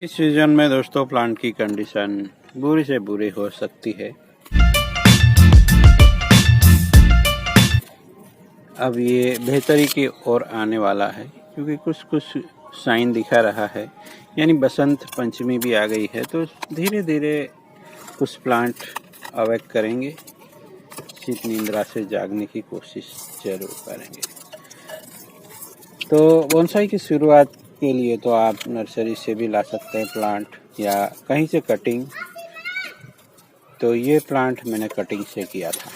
इस सीजन में दोस्तों प्लांट की कंडीशन बुरी से बुरी हो सकती है। अब ये बेहतरी की ओर आने वाला है क्योंकि कुछ कुछ साइन दिखा रहा है, यानी बसंत पंचमी भी आ गई है। तो धीरे धीरे कुछ प्लांट अवेक करेंगे, शीत निद्रा से जागने की कोशिश जरूर करेंगे। तो बोनसाई की शुरुआत के लिए तो आप नर्सरी से भी ला सकते हैं प्लांट या कहीं से कटिंग। तो ये प्लांट मैंने कटिंग से किया था,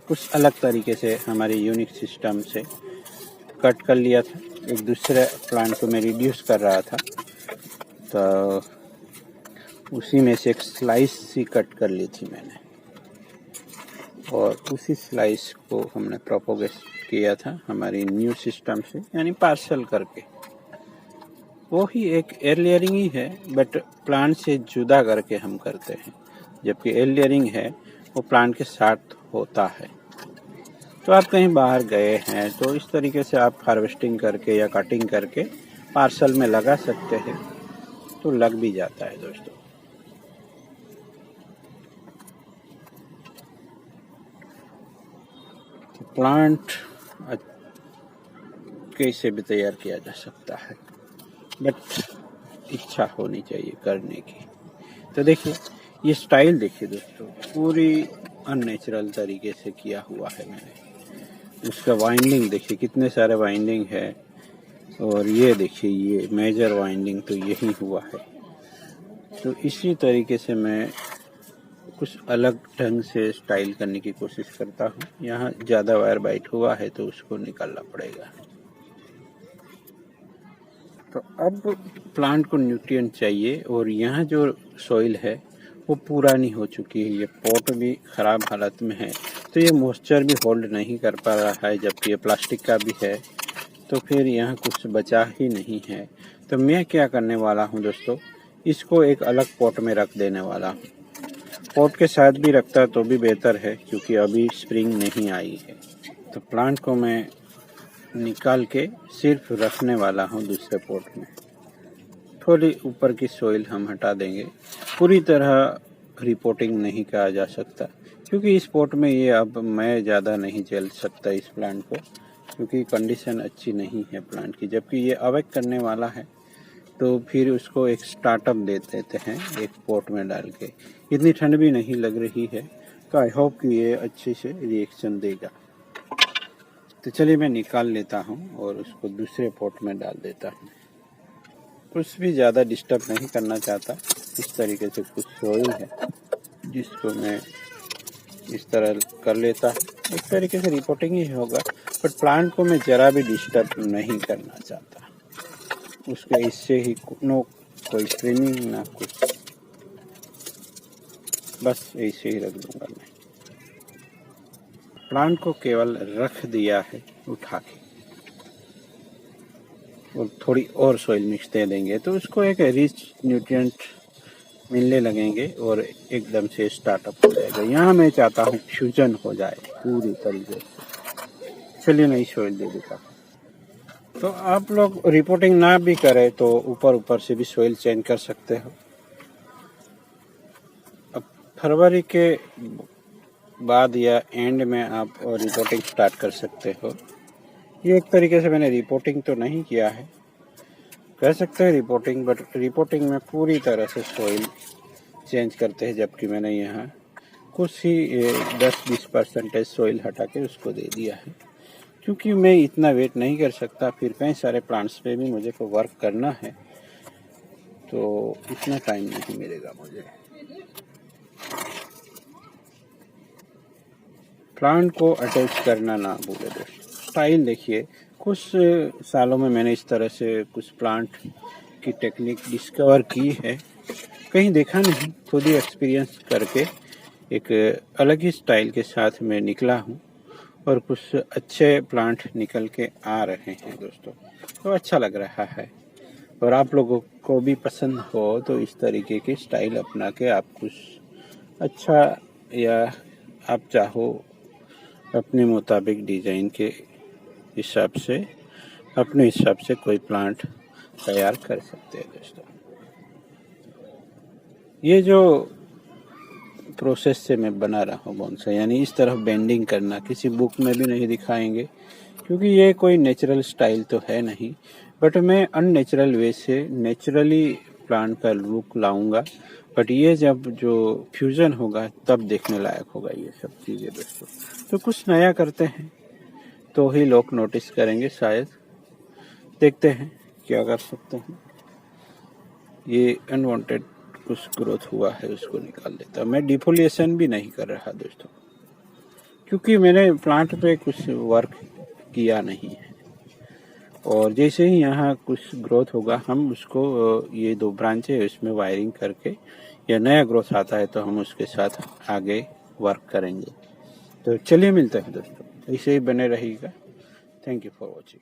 कुछ अलग तरीके से हमारे यूनिक सिस्टम से कट कर लिया था। एक दूसरे प्लांट को मैं रिड्यूस कर रहा था, तो उसी में से एक स्लाइस सी कट कर ली थी मैंने, और उसी स्लाइस को हमने प्रोपोगेट किया था हमारी न्यू सिस्टम से, यानी पार्सल करके। वो ही एक एयर लेयरिंग ही है, बट प्लांट से जुदा करके हम करते हैं, जबकि एयर लेयरिंग है वो प्लांट के साथ होता है। तो आप कहीं बाहर गए हैं तो इस तरीके से आप हार्वेस्टिंग करके या कटिंग करके पार्सल में लगा सकते हैं, तो लग भी जाता है दोस्तों। प्लांट कैसे भी तैयार किया जा सकता है, बट इच्छा होनी चाहिए करने की। तो देखिए ये स्टाइल देखिए दोस्तों, पूरी अननेचुरल तरीके से किया हुआ है मैंने। उसका वाइंडिंग देखिए, कितने सारे वाइंडिंग है, और ये देखिए ये मेजर वाइंडिंग तो यही हुआ है। तो इसी तरीके से मैं कुछ अलग ढंग से स्टाइल करने की कोशिश करता हूँ। यहाँ ज़्यादा वायर बाइट हुआ है तो उसको निकालना पड़ेगा। तो अब प्लांट को न्यूट्रिएंट चाहिए, और यहाँ जो सॉइल है वो पुरानी हो चुकी है, ये पॉट भी ख़राब हालत में है, तो ये मॉइस्चर भी होल्ड नहीं कर पा रहा है, जबकि ये प्लास्टिक का भी है, तो फिर यहाँ कुछ बचा ही नहीं है। तो मैं क्या करने वाला हूँ दोस्तों, इसको एक अलग पॉट में रख देने वाला हूँ। पॉट के साथ भी रखता तो भी बेहतर है, क्योंकि अभी स्प्रिंग नहीं आई है। तो प्लांट को मैं निकाल के सिर्फ रखने वाला हूँ दूसरे पॉट में। थोड़ी ऊपर की सॉइल हम हटा देंगे, पूरी तरह रिपोर्टिंग नहीं कहा जा सकता, क्योंकि इस पॉट में ये अब मैं ज़्यादा नहीं झेल सकता इस प्लांट को, क्योंकि कंडीशन अच्छी नहीं है प्लांट की। जबकि ये अवेक करने वाला है, तो फिर उसको एक स्टार्टअप दे देते हैं एक पॉट में डाल के। इतनी ठंड भी नहीं लग रही है, तो आई होप कि ये अच्छे से रिएक्शन देगा। तो चलिए मैं निकाल लेता हूँ और उसको दूसरे पॉट में डाल देता हूँ। कुछ भी ज़्यादा डिस्टर्ब नहीं करना चाहता। इस तरीके से कुछ सॉइल है जिसको मैं इस तरह कर लेता। इस तरीके से रिपोर्टिंग ही होगा, बट प्लांट को मैं ज़रा भी डिस्टर्ब नहीं करना चाहता। उसके इससे ही नो कोई ट्रिमिंग ना कुछ, बस ऐसे ही रख दूंगा मैं। प्लांट को केवल रख दिया है उठा के, और थोड़ी और सॉइल मिक्स दे देंगे तो उसको एक रिच न्यूट्रिएंट मिलने लगेंगे और एकदम से स्टार्टअप हो जाएगा। यहाँ मैं चाहता हूँ फ्यूजन हो जाए पूरी तरीके से। चलिए नई सॉइल दे देता हूँ। तो आप लोग रिपोर्टिंग ना भी करें तो ऊपर ऊपर से भी सॉइल चेंज कर सकते हो। अब फरवरी के बाद या एंड में आप रिपोर्टिंग स्टार्ट कर सकते हो। ये एक तरीके से मैंने रिपोर्टिंग तो नहीं किया है, कह सकते हैं रिपोर्टिंग, बट रिपोर्टिंग में पूरी तरह से सॉइल चेंज करते हैं, जबकि मैंने यहाँ कुछ ही 10-20% सॉइल हटा के उसको दे दिया है, क्योंकि मैं इतना वेट नहीं कर सकता। फिर कई सारे प्लांट्स पे भी मुझे को वर्क करना है, तो इतना टाइम नहीं मिलेगा मुझे। प्लांट को अटैच करना ना भूले दोस्तों। स्टाइल देखिए, कुछ सालों में मैंने इस तरह से कुछ प्लांट की टेक्निक डिस्कवर की है, कहीं देखा नहीं, खुद ही एक्सपीरियंस करके एक अलग ही स्टाइल के साथ मैं निकला हूँ, और कुछ अच्छे प्लांट निकल के आ रहे हैं दोस्तों। तो अच्छा लग रहा है, और आप लोगों को भी पसंद हो तो इस तरीके की स्टाइल अपना के आप कुछ अच्छा, या आप चाहो अपने मुताबिक डिज़ाइन के हिसाब से, अपने हिसाब से कोई प्लांट तैयार कर सकते हैं दोस्तों। ये जो प्रोसेस से मैं बना रहा हूँ बोनसाई, यानी इस तरह बेंडिंग करना, किसी बुक में भी नहीं दिखाएंगे क्योंकि ये कोई नेचुरल स्टाइल तो है नहीं, बट मैं अननेचुरल वे से नेचुरली प्लांट का लुक लाऊंगा। बट ये जब जो फ्यूजन होगा तब देखने लायक होगा ये सब चीज़ें दोस्तों। तो कुछ नया करते हैं तो ही लोग नोटिस करेंगे शायद। देखते हैं क्या कर सकते हैं। ये अनवांटेड कुछ ग्रोथ हुआ है उसको निकाल देता। मैं डिफोलिएशन भी नहीं कर रहा दोस्तों, क्योंकि मैंने प्लांट पे कुछ वर्क किया नहीं है। और जैसे ही यहाँ कुछ ग्रोथ होगा हम उसको, ये 2 ब्रांच है इसमें वायरिंग करके, या नया ग्रोथ आता है तो हम उसके साथ आगे वर्क करेंगे। तो चलिए मिलते हैं दोस्तों, ऐसे ही बने रहिएगा। Thank you for watching.